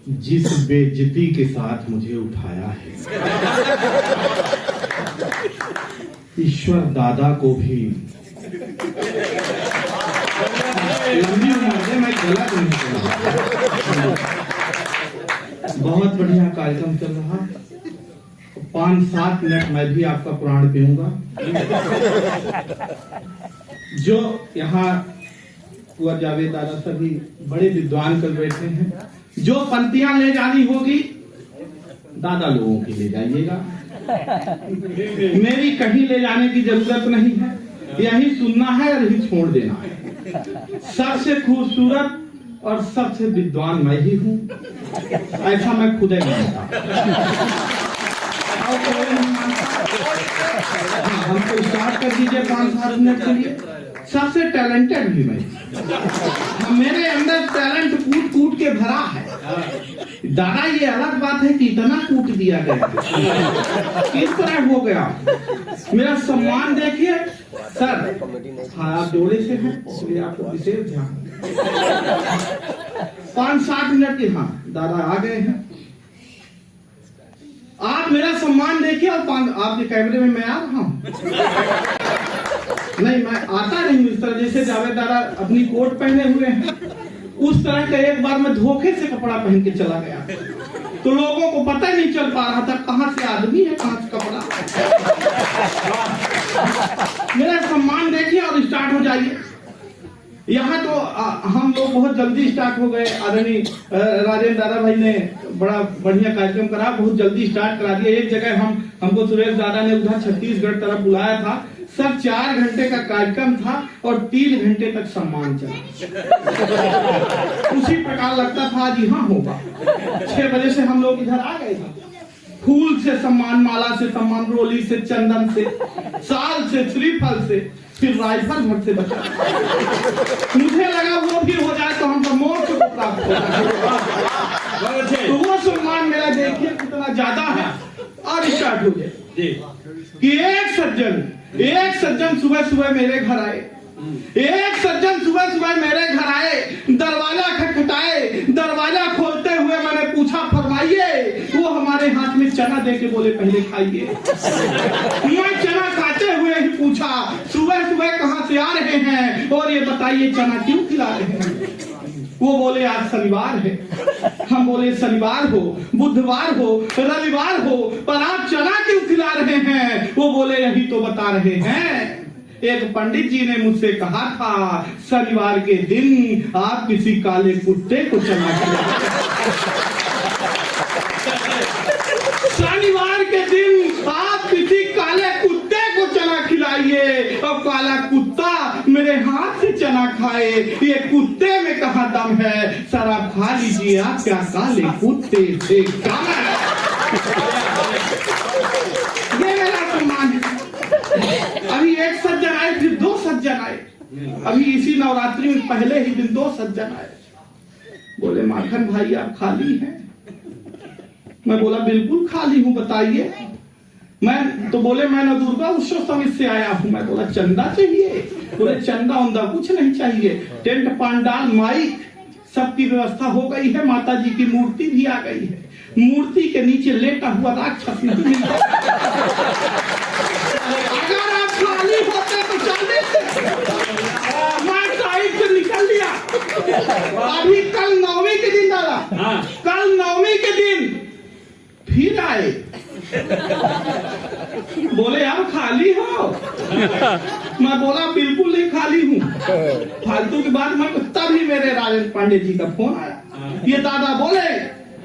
जिस बेइज्जती के साथ मुझे उठाया है, ईश्वर दादा को भी लंबी उम्र दे, मैं गलत नहीं बोला। बहुत बढ़िया कार्यक्रम चल रहा, 5-7 मिनट मैं भी आपका पुराण पीऊंगा। जो यहाँ कुंवर जावेद दादा सभी बड़े विद्वान कर बैठे हैं, जो पंक्तियां ले जानी होगी दादा लोगों की ले जाइएगा, मेरी कहीं ले जाने की जरूरत नहीं है। यही सुनना है और यही छोड़ देना है। सबसे खूबसूरत और सबसे विद्वान मैं ही हूँ, ऐसा मैं खुद ही मानता। हमको स्टार्ट कर दीजिए 5-7 मिनट के लिए। सबसे टैलेंटेड भी मैं, मेरे अंदर टैलेंट कूट कूट के भरा है। दादा ये अलग बात है कि इतना कूट दिया गया, किस तरह हो गया। मेरा सम्मान देखिए सर, हाँ आप जोड़े से हैं इसलिए आपको विशेष ध्यान। 5-7 मिनट के, हाँ दादा आ गए हैं। आप मेरा सम्मान देखिए और आपके कैमरे में मैं आ रहा हूँ। नहीं मैं आता नहीं इस तरह, जैसे जावेद दादा अपनी कोट पहने हुए हैं उस तरह का एक बार मैं धोखे से कपड़ा पहन के चला गया, तो लोगों को पता ही नहीं चल पा रहा था कहां से आदमी है कहां से कपड़ा। मेरा सम्मान देखिए और स्टार्ट हो जाइए। यहाँ तो हम लोग बहुत जल्दी स्टार्ट हो गए। आदरणीय राजेंद्र दादा भाई ने बड़ा बढ़िया कार्यक्रम करा, बहुत जल्दी स्टार्ट करा दिया। एक जगह हमको सुरेश दादा ने उधर छत्तीसगढ़ तरफ बुलाया था, सब 4 घंटे का कार्यक्रम था और 3 घंटे तक सम्मान चला। उसी प्रकार लगता था आज यहाँ होगा। 6 बजे से हम लोग इधर आ गए थे। फूल से सम्मान, माला से सम्मान, रोली से, चंदन से, साल से, श्रीफल से, फिर राइफल भर से बचा। मुझे लगा वो भी हो जाए तो हम मोक्ष को प्राप्त हो जाए। तो वो सम्मान मेरा देखिए कितना ज्यादा है। और स्टार्ट हो गए कि एक सज्जन सुबह सुबह मेरे घर आए। एक सज्जन सुबह सुबह मेरे घर आए, दरवाजा खटखटाए। दरवाजा खोलते हुए मैंने पूछा फरमाइए। वो हमारे हाथ में चना दे के बोले पहले खाइए। मैं चना खाते हुए ही पूछा सुबह सुबह कहाँ से आ रहे हैं और ये बताइए चना क्यों खिला रहे हैं। वो बोले आज शनिवार है। हम बोले शनिवार हो, बुधवार हो, रविवार हो, पर आप चना क्यों खिला रहे हैं। वो बोले यही तो बता रहे हैं। एक पंडित जी ने मुझसे कहा था शनिवार के दिन आप किसी काले कुत्ते को चना खिलाएं। शनिवार के दिन आप किसी काले कुत्ते को चना खिलाइए और काला कुत्ता मेरे हाथ से चना खाए। ये कुत्ते में कहाँ दम है, सर आप खा लीजिए, आप क्या काले कुत्ते से ये मेरा सम्मान है। अभी एक सज्जन आए, फिर 2 सज्जन आए। अभी इसी नवरात्रि में पहले ही दिन 2 सज्जन आए। बोले माखन भाई आप खाली हैं। मैं बोला बिल्कुल खाली हूँ, बताइए। मैं तो बोले मैं न दुर्गा उत्सव समिति से आया हूँ। मैं बोला चंदा चाहिए। बोले चंदा उंदा कुछ नहीं चाहिए, टेंट पंडाल माइक सबकी व्यवस्था हो गई है। माता जी की मूर्ति भी आ गई है। मूर्ति के नीचे लेटा हुआ राक्षस नहीं मिलता। अगर आप खाली होते तो चल देते। मैं साइड से निकल लिया। अभी कल 9वीं के दिन दादा, कल 9वीं के दिन फिर आए। बोले आप खाली हो। मैं बोला बिल्कुल नहीं खाली हूँ। फालतू की बात मैं, तभी मेरे राजेंद्र पांडे जी का फोन आया। ये दादा बोले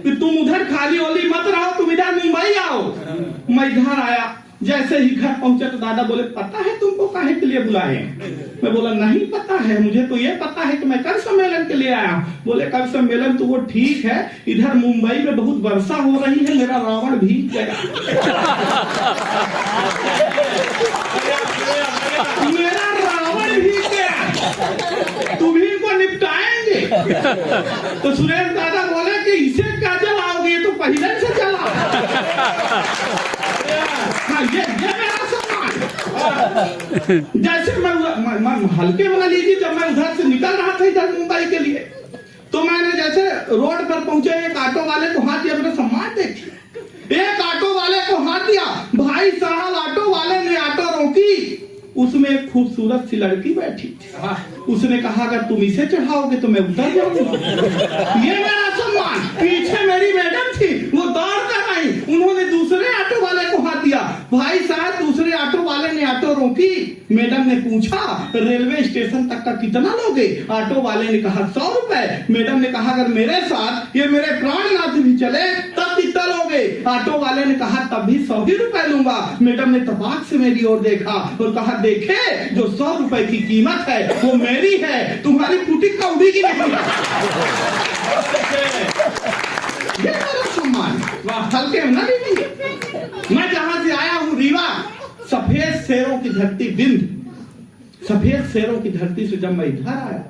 कि तुम उधर खाली होली मत रहो, तुम इधर मुंबई आओ। मैं इधर आया, जैसे ही घर पहुंचा तो दादा बोले पता है तुमको काहे के लिए बुलाए। मैं बोला नहीं पता है, मुझे तो ये पता है कि मैं कल सम्मेलन के लिए आया। बोले कल सम्मेलन तो वो ठीक है, इधर मुंबई में बहुत वर्षा हो रही है, मेरा रावण भीग गया। मेरा रावण भीग गया, तुम्ही को निपटाएंगे। तो सुरेश दादा बोले कि इसे क्या जलाओगे, तो पहले से जला। हाँ ये मेरा सम्मान। जैसे मैं हल्के बना लीजिए, जब मैं उधर से निकल रहा था इधर मुंबई के लिए, तो मैंने जैसे रोड पर पहुंचे, एक ऑटो वाले को हाथ दिया, मेरा सम्मान देखिए, एक ऑटो वाले को हाथ दिया, भाई साहब ऑटो वाले ने ऑटो रोकी, उसमें एक खूबसूरत सी लड़की बैठी थी। उसने कहा अगर तुम इसे चढ़ाओगे तो मैं उतर जाऊंगा। ये मेरा सम्मान। पीछे मेरी मैडम थी, वो दौड़ कर आई, उन्होंने दूसरे ऑटो वाले को हाथ दिया, भाई साहब दूसरे ऑटो वाले ने ऑटो रोकी, मैडम ने पूछा रेलवे स्टेशन तक का कितना लोगे? ऑटो वाले ने कहा 100 रुपए। मैडम ने कहा अगर मेरे साथ ये मेरे प्राणनाथ भी चले तब कितना लोगे? ऑटो वाले ने कहा तब भी 100 ही रुपए लूंगा। मैडम ने तपाक से मेरी ओर देखा और कहा देखे जो 100 रुपए की कीमत है वो मेरी है, तुम्हारी फूटी कौड़ी की नहीं है। ये मेरा सम्मान, हल्के में ना लीजिए। मैं जहां से आया हूँ रीवा, सफेद शेरों की धरती बिंद, सफेद शेरों की धरती से जब मैं इधर आया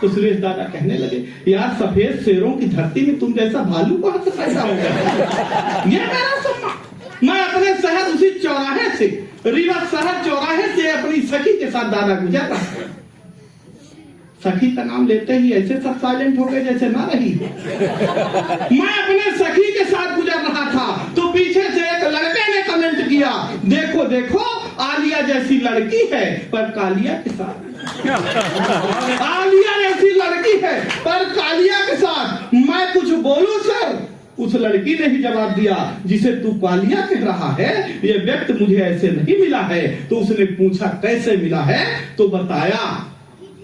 तो सुरेश दादा कहने लगे यार सफेद शेरों की धरती में तुम जैसा भालू कहां से पैदा हो गया? ये मेरा सम्मान। मैं अपने शहर उसी चौराहे से, रीवा शहर चौराहे से अपनी सखी के साथ दादा गुजर रहा। सखी का नाम लेते ही ऐसे सब साइलेंट हो गए जैसे ना रही। मैं अपने सखी के साथ गुजर रहा था तो पीछे से एक लड़के ने कमेंट किया देखो देखो आलिया जैसी लड़की है पर कालिया के साथ। आलिया जैसी लड़की है पर कालिया के साथ। मैं कुछ बोलूं सर? उस लड़की ने ही जवाब दिया जिसे तू कालिया कह रहा है ये व्यक्ति मुझे ऐसे नहीं मिला है। तो उसने पूछा कैसे मिला है? तो बताया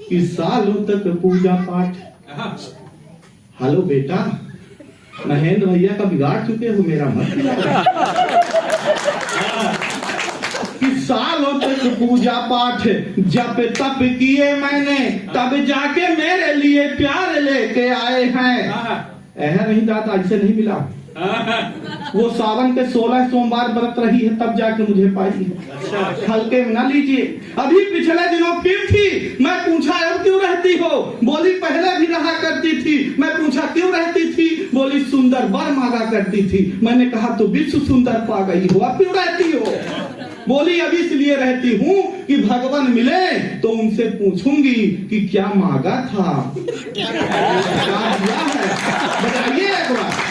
कि सालों तक पूजा पाठ। हेलो बेटा, महेंद्र भैया का बिगाड़ चुके हो, मेरा मत कि सालों तक पूजा पाठ जब तप किए मैंने तब जाके मेरे लिए प्यार लेके आए हैं। नहीं दादा ऐसे नहीं मिला, वो सावन के 16 सोमवार व्रत रही है तब जाके मुझे पाई है। हल्के में ना लीजिए। अभी पिछले दिनों फिर थी, मैं पूछा अब क्यों रहती हो? बोली पहले भी रहा करती थी। मैं पूछा क्यों रहती थी? बोली सुंदर वर मांगा करती थी। मैंने कहा तो विश्व सुंदर पा गई हो, अब क्यों रहती हो? बोली अब इसलिए रहती हूँ कि भगवान मिले तो उनसे पूछूंगी कि क्या मांगा था, क्या दिया है, बताइए एक बार।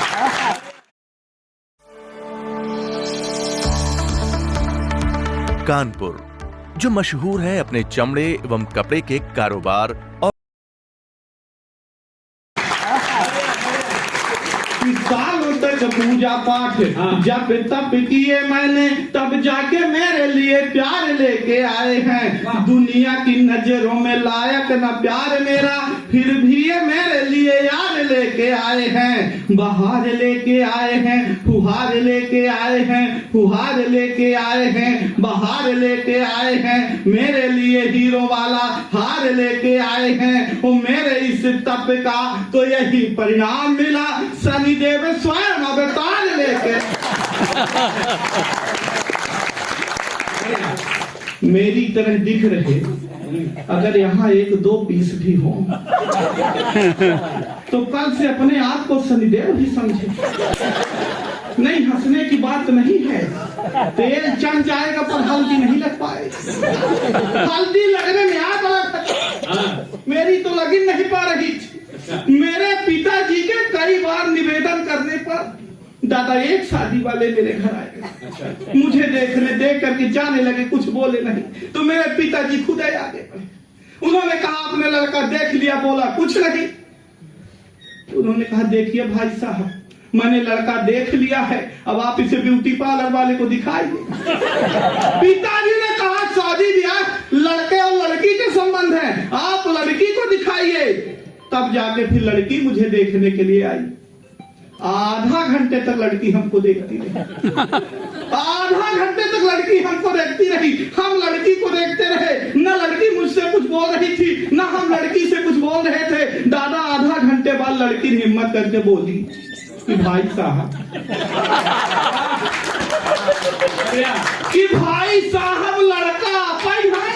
कानपुर जो मशहूर है अपने चमड़े एवं कपड़े के कारोबार और सालों तक पूजा पाठ जब तप किए मैंने तब जाके मेरे लिए प्यार लेके आए हैं। दुनिया की नजरों में लायक न प्यार मेरा फिर भी ये मेरे लिए यार लेके आए हैं। बहार लेके आए हैं, फुहार लेके आए हैं, फुहार लेके आए हैं, बहार लेके आए हैं। मेरे लिए हीरो वाला हार लेके आए हैं। वो मेरे इस तप का तो यही परिणाम मिला, शनिदेव स्वयं अवतार लेके। मेरी तरह दिख रहे अगर यहाँ 1-2 पीस भी हो तो कल से अपने आप को शनिदेव ही समझे। नहीं हंसने की बात नहीं है, तेल चढ़ जाएगा पर हल्दी नहीं लग पाए। हल्दी लगने में आग लग, मेरी तो लगी नहीं पा रही थी। मेरे पिताजी के कई बार निवेदन करने पर दादा एक शादी वाले मेरे घर आए, मुझे देख करके जाने लगे, कुछ बोले नहीं। तो मेरे पिताजी खुद ही आगे बढ़े। उन्होंने कहा आपने लड़का देख लिया? बोला कुछ नहीं। उन्होंने कहा देखिए भाई साहब मैंने लड़का देख लिया है, अब आप इसे ब्यूटी पार्लर वाले को दिखाइए। पिताजी ने कहा शादी ब्याह लड़के और लड़की के संबंध है, आप लड़की को दिखाइए। तब जाके फिर लड़की मुझे देखने के लिए आई। आधा घंटे तक लड़की हमको देखती रही, आधा घंटे तक लड़की हमको देखती रही। हम लड़की को देखते रहे, न लड़की मुझसे कुछ बोल रही थी न हम लड़की से कुछ बोल रहे थे। दादा आधा घंटे बाद लड़की ने हिम्मत करके बोली कि भाई साहब लड़का पाई है,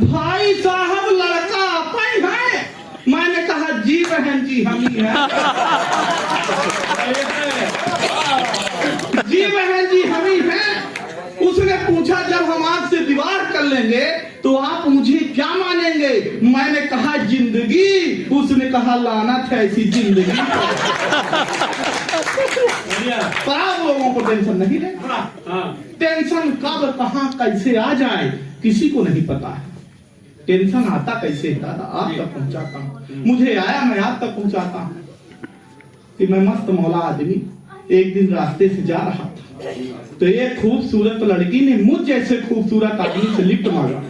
भाई साहब लड़का पाई है। मैंने कहा जी बहन जी हम ही हैं, जी बहन जी हम ही हैं। उसने पूछा जब हम आपसे विवाह कर लेंगे तो आप मुझे क्या मानेंगे? देंगे। मैंने कहा जिंदगी, उसने कहा लानत है ऐसी जिंदगी। पर आप लोगों को टेंशन नहीं लेना। टेंशन कब कहां कैसे आ जाए किसी को नहीं पता है। टेंशन आता कैसे है दादा, आप तक पहुंचाता हूं। मुझे आया, मैं आप तक पहुंचाता हूं कि मैं मस्त मौला आदमी एक दिन रास्ते से जा रहा था, तो एक खूबसूरत लड़की ने मुझ जैसे खूबसूरत आदमी से लिफ्ट मांगा।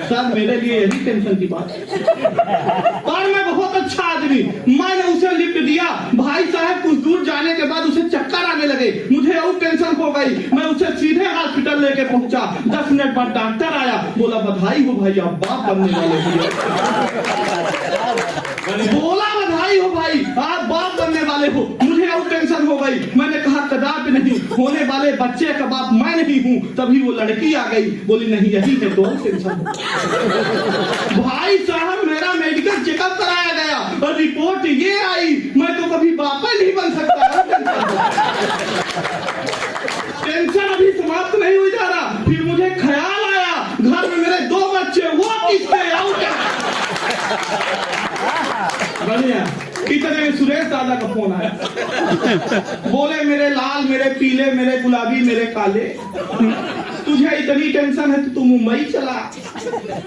सर मेरे लिए यही टेंशन की बात है। पर मैं बहुत अच्छा आदमी, मैंने उसे लिफ्ट दिया। भाई साहब कुछ दूर जाने के बाद उसे चक्कर आने लगे, मुझे और टेंशन हो गई। मैं उसे सीधे हॉस्पिटल लेके पहुंचा। 10 मिनट बाद डॉक्टर आया, बोला बधाई हो भाई, आप बाप बनने वाले हो। बोला बधाई हो भाई, आप बाप बनने वाले हो। मुझे और टेंशन हो गई। मैंने कहा कदापि नहीं, होने वाले बच्चे का बाप मैं नहीं हूँ। तभी वो लड़की आ गई, बोली नहीं यही है तो टेंशन। भाई साहब मेरा मेडिकल चेकअप कराया गया और रिपोर्ट ये आई, मैं तो कभी बाप नहीं बन सकता। टेंशन अभी समाप्त नहीं हुई जा रहा। फिर मुझे ख्याल आया घर में मेरे 2 बच्चे, वो किससे आउट है। बढ़िया। इतने में सुरेश दादा का फोन आया, बोले मेरे लाल, मेरे पीले, मेरे गुलाबी, मेरे काले, तुझे इतनी टेंशन है तो तू मुंबई चला।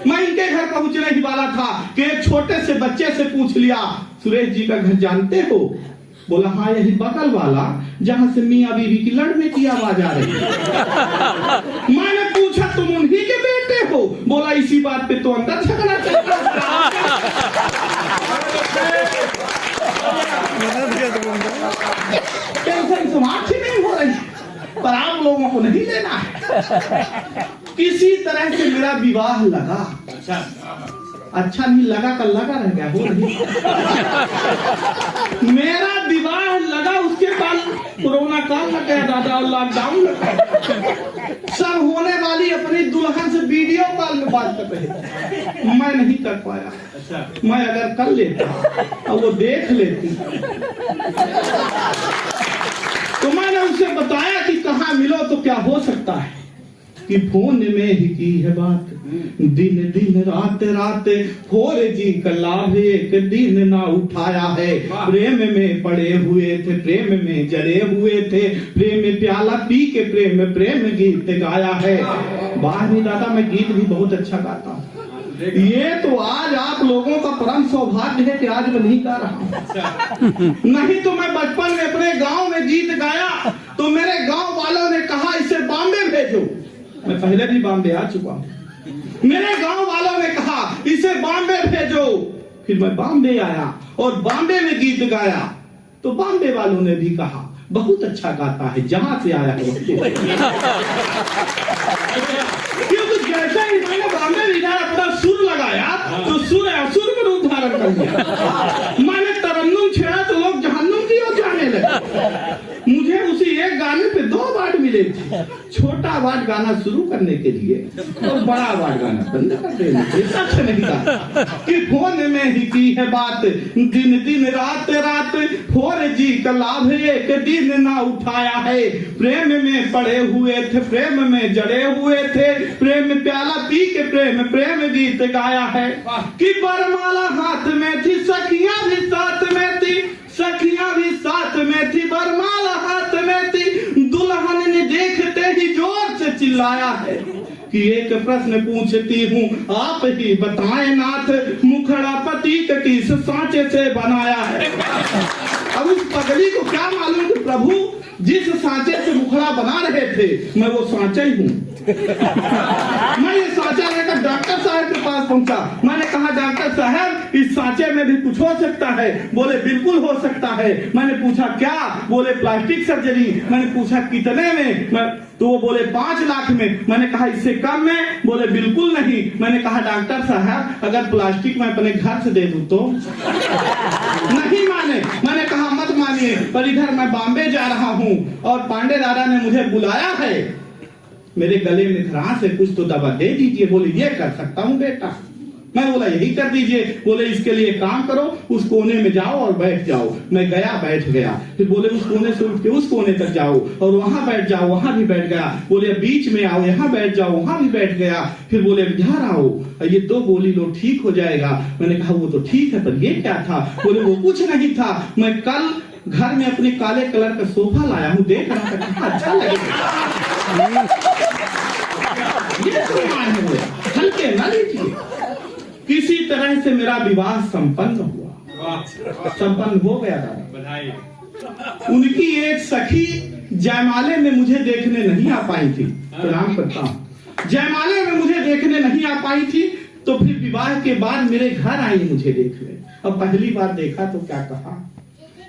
मैं इनके घर पहुंचने ही वाला था कि एक छोटे से बच्चे से पूछ लिया, सुरेश जी का घर जानते हो? बोला हाँ यही बगल वाला जहां से मियां बीवी की लड़ने की आवाज आ रही है। मैंने पूछा तुम उन्हीं के बेटे हो? बोला इसी बात पे तो अंदर झगड़ा चल रहा है। टेंशन समाप्त ही नहीं हो रही, पर आप लोगों को नहीं लेना है। किसी तरह से मेरा विवाह लगा, अच्छा नहीं लगा, कल लगा रह गया, हो नहीं। मेरा विवाह लगा, उसके बाद कोरोना काल लग गया दादा, लॉकडाउन लगा। सब होने वाली अपनी दुल्हन से वीडियो कॉल में बात कर रहे, मैं नहीं कर पाया। मैं अगर कर लेता और वो देख लेती तो मैंने उसे बताया कि कहाँ मिलो तो क्या हो सकता है कि फोन में ही की है बात, दिन दिन रात रात 4G का लाभ एक दिन ना उठाया है। प्रेम में पड़े हुए थे, प्रेम में जड़े हुए थे, प्रेम में प्याला पी के प्रेम गीत गाया है। बाहर नहीं दादा, मैं गीत भी बहुत अच्छा गाता हूँ। ये तो आज आप लोगों का परम सौभाग्य है कि आज मैं नहीं गा रहा हूँ। नहीं तो मैं बचपन में अपने गांव में गीत गाया तो मेरे गांव वालों ने कहा इसे बॉम्बे भेजो। मैं पहले भी बॉम्बे आ चुका हूँ। मेरे गांव वालों ने कहा इसे बॉम्बे भेजो। फिर मैं बॉम्बे आया और बॉम्बे में गीत गाया तो बॉम्बे वालों ने भी कहा बहुत अच्छा गाता है, जहां से आया है। क्योंकि जैसे ही मैंने बॉम्बे में इधर अपना सुर लगाया तो सुर असुर में रूप धारण कर लिया। मैंने तरन्नुम छेड़ा तो लोग जहन्नुम की ओर जाने लगे। मुझे उसी एक गाने पे 2 अवार्ड मिले थे, छोटा अवार्ड गाना शुरू करने के लिए और बड़ा अवार्ड गाना बंद कर देने के लिए। सच नहीं था कि फोन में ही की है बात, दिन दिन रात रात 4G का लाभ एक दिन ना उठाया है। प्रेम में पड़े हुए थे, प्रेम में जड़े हुए थे, प्रेम में प्याला पी के प्रेम गीत गाया है। कि बरमाला हाथ में थी, सखियां भी साथ में थी, सखियां भी साथ में थी, बरमाला हाथ में थी। दुल्हन ने देखते ही जोर से चिल्लाया है कि एक प्रश्न पूछती हूँ आप ही बताएं नाथ, मुखड़ा पति के किस सांचे से बनाया है। अब उस पगली को क्या मालूम कि प्रभु जिस सांचे से मुखड़ा बना रहे थे मैं वो सांचा ही हूँ। मैं ये सांचा लेकर डॉक्टर साहब के पास पहुंचा। मैंने कहा डॉक्टर साहब इस सांचे में भी कुछ हो सकता है? बोले बिल्कुल हो सकता है। मैंने पूछा क्या? बोले प्लास्टिक सर्जरी। मैंने पूछा कितने में? तो वो बोले 5 लाख में। मैंने कहा इससे कम में? बोले बिल्कुल नहीं। मैंने कहा डॉक्टर साहब अगर प्लास्टिक मैं अपने घर से दे दूं तो? नहीं माने। मैंने कहा मत मानिए, पर इधर मैं बॉम्बे जा रहा हूँ और पांडे दादा ने मुझे बुलाया है, मेरे गले में खराश है, कुछ तो दवा दे दीजिए। बोले ये कर सकता हूँ बेटा, मैं बोला यही कर दीजिए। बोले इसके लिए काम करो, उस कोने में जाओ और बैठ जाओ। मैं गया, बैठ गया। फिर बोले उस कोने से उठ के उस कोने तक जाओ और वहां बैठ जाओ, वहां भी बैठ गया। बोले बीच में आओ, यहाँ बैठ जाओ, वहां भी बैठ गया। फिर बोले इधर आओ, ये 2 गोली लो, ठीक हो जाएगा। मैंने कहा वो तो ठीक है, पर ये क्या था? बोले वो कुछ नहीं था, मैं कल घर में अपने काले कलर का सोफा लाया हूँ, देख रहा था कितना अच्छा लगेगा। ये हल्के न लीजिए। किसी तरह से मेरा विवाह संपन्न हुआ, संपन्न हो गया दादा। उनकी एक सखी जयमाले में मुझे देखने नहीं आ पाई थी, प्रणाम करता हूँ। जयमाले में मुझे देखने नहीं आ पाई थी, तो फिर विवाह के बाद मेरे घर आई मुझे देखने। अब पहली बार देखा तो क्या कहा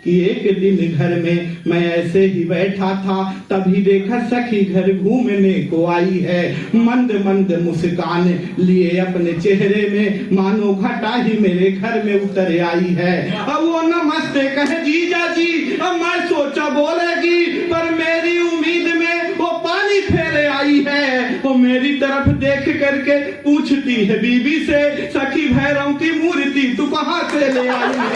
कि एक दिन घर में मैं ऐसे ही बैठा था, तभी देखा सखी घर घूमने को आई है। मंद मंद मुस्कान लिए अपने चेहरे में, मानो घटा ही मेरे घर में उतर आई है। अब वो नमस्ते कहे जीजा जी, अब मैं सोचा बोलेगी, पर मेरी उम्मीद में वो पानी फेरे आई है। वो मेरी तरफ देख करके पूछती है बीबी से, सखी भैरव की मूर्ति तू कहाँ से ले आई है?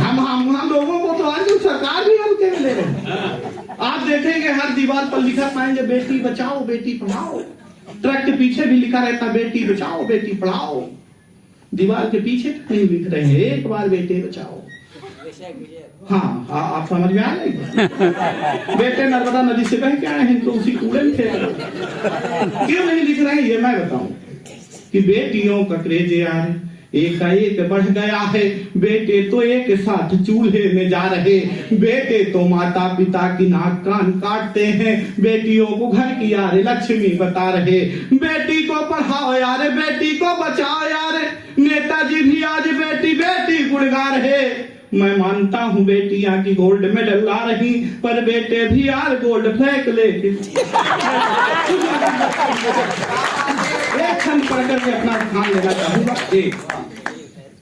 हम लोगों को तो आज सरकार भी हल्के में ले रहे हैं। आप देखेंगे हर दीवार पर लिखा पाएंगे बेटी बचाओ बेटी पढ़ाओ। ट्रक के पीछे भी लिखा रहता बेटी बचाओ बेटी पढ़ाओ। दीवार के पीछे नहीं लिख रहे हैं एक बार बेटे बचाओ। हाँ, आप समझ में आ गए? बेटे नर्मदा नदी से बह के आए हैं तो उसी कूड़े में थे। क्यों नहीं लिख रहे हैं ये मैं बताऊं कि बेटियों का क्रेज यार एकाएक बढ़ गया है। बेटे तो एक साथ चूल्हे में जा रहे, बेटे तो माता पिता की नाक कान काटते हैं, बेटियों को घर की यार लक्ष्मी बता रहे। बेटी को पढ़ाओ यार, बेटी को बचाओ यार, नेताजी भी आज बेटी बेटी गुण गा रहे। मैं मानता हूँ बेटियां की गोल्ड मेडल ला रही, पर बेटे भी यार गोल्ड फ्लैग लेके एक क्षण पढ़ करके अपना ध्यान लेना चाहूंगा। एक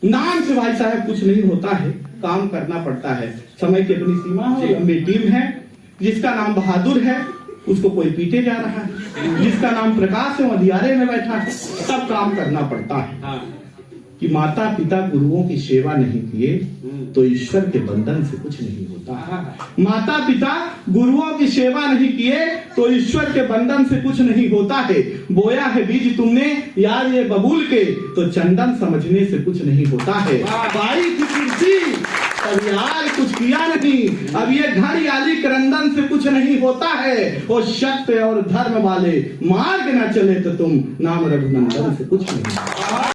नाम से भाई साहब कुछ नहीं होता है, काम करना पड़ता है। समय की अपनी सीमा है, लंबी टीम है। जिसका नाम बहादुर है उसको कोई पीटे जा रहा है, जिसका नाम प्रकाश है वो अंधियारे में बैठा है। सब काम करना पड़ता है कि माता पिता गुरुओं की सेवा नहीं किए तो ईश्वर के बंधन से कुछ नहीं होता। माता पिता गुरुओं की सेवा नहीं किए तो ईश्वर के बंधन से कुछ नहीं होता है। बोया है बीज तुमने यार ये बबूल के, तो चंदन समझने से कुछ नहीं होता है। पाई थी कुर्सी अब यार कुछ किया नहीं, अब ये घड़ी आली क्रंदन से कुछ नहीं होता है। वो सत्य और धर्म वाले मार्ग न चले तो तुम नाम रघुनंदन से कुछ नहीं।